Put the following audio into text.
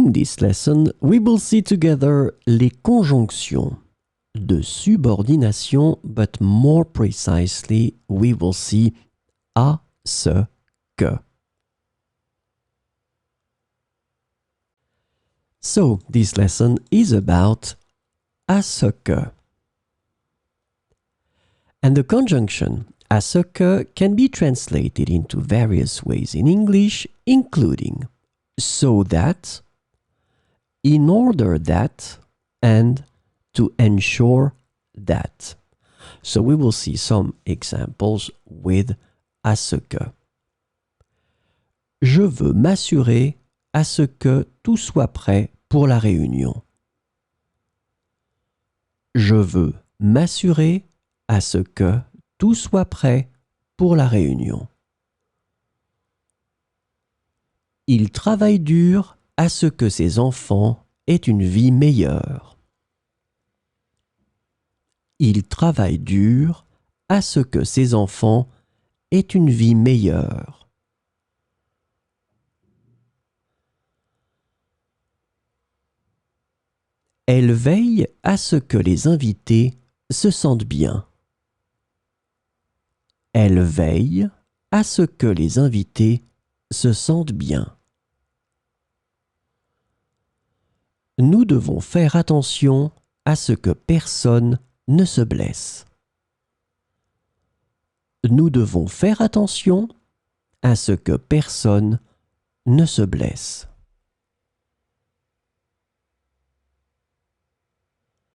In this lesson, we will see together les conjonctions de subordination, but more precisely, we will see à ce que. So, this lesson is about à ce que. And the conjunction à ce que can be translated into various ways in English, including so that, in order that, and to ensure that. So we will see some examples with à ce que. Je veux m'assurer à ce que tout soit prêt pour la réunion. Je veux m'assurer à ce que tout soit prêt pour la réunion. Il travaille dur à ce que ses enfants aient une vie meilleure. Il travaille dur à ce que ses enfants aient une vie meilleure. Elle veille à ce que les invités se sentent bien. Elle veille à ce que les invités se sentent bien. Nous devons faire attention à ce que personne ne se blesse. Nous devons faire attention à ce que personne ne se blesse.